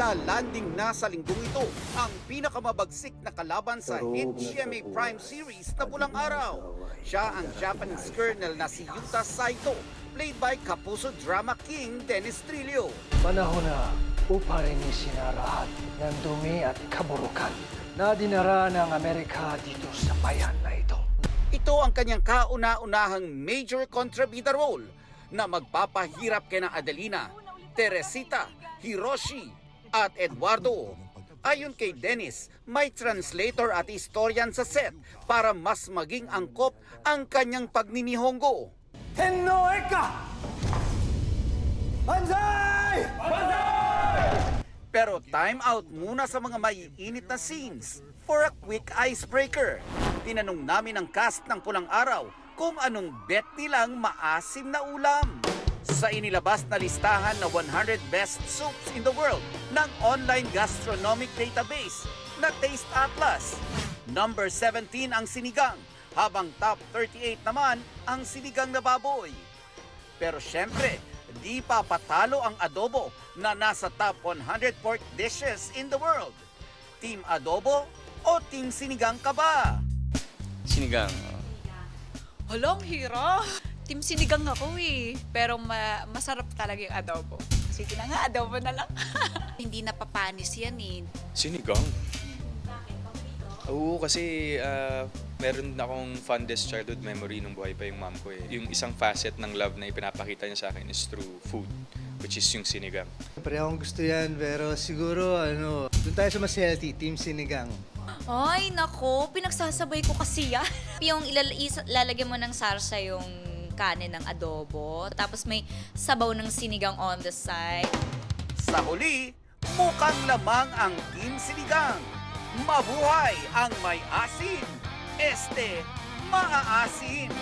Ilalanding na sa linggong ito ang pinakamabagsik na kalaban sa hit GMA Prime series na Pulang Araw. Siya ang Japanese colonel na si Yuta Saito, played by Kapuso Drama King Dennis Trillo. Panahon na upang rinisin na lahat ng dumi at kaburukan na dinara ng Amerika dito sa bayan na ito. Ito ang kanyang kauna-unahang major kontrabida role na magpapahirap kay na Adelina, Teresita, Hiroshi at Eduardo. Ayon kay Dennis, may translator at historian sa set para mas maging angkop ang kanyang pagninihongo. Hennoeka! Banzai! Banzai! Pero time out muna sa mga maiinit na scenes for a quick icebreaker. Tinanong namin ang cast ng Pulang Araw kung anong bet nilang maasim na ulam. Sa inilabas na listahan na 100 best soups in the world ng online gastronomic database na Taste Atlas, number 17 ang sinigang, habang top 38 naman ang sinigang na baboy. Pero syempre, di pa patalo ang adobo na nasa top 100 pork dishes in the world. Team adobo o team sinigang ka ba? Sinigang. Halong hira. Team sinigang ako eh. Pero masarap talaga yung adobo. Sige na nga, adobo na lang. Hindi napapanis yan eh. Sinigang? Oo, kasi meron akong fondest childhood memory nung buhay pa yung mom ko eh. Yung isang facet ng love na ipinapakita niya sa akin is through food, which is yung sinigang. Siyempre akong gusto yan, pero siguro doon tayo sa mas healthy, team sinigang. Ay, nako, pinagsasabay ko kasi yan. Yung ilalagyan mo ng sarsa yung kanin ng adobo, tapos may sabaw ng sinigang on the side. Sa huli, mukhang lamang ang team sinigang. Mabuhay ang may asin! Este, maaasin!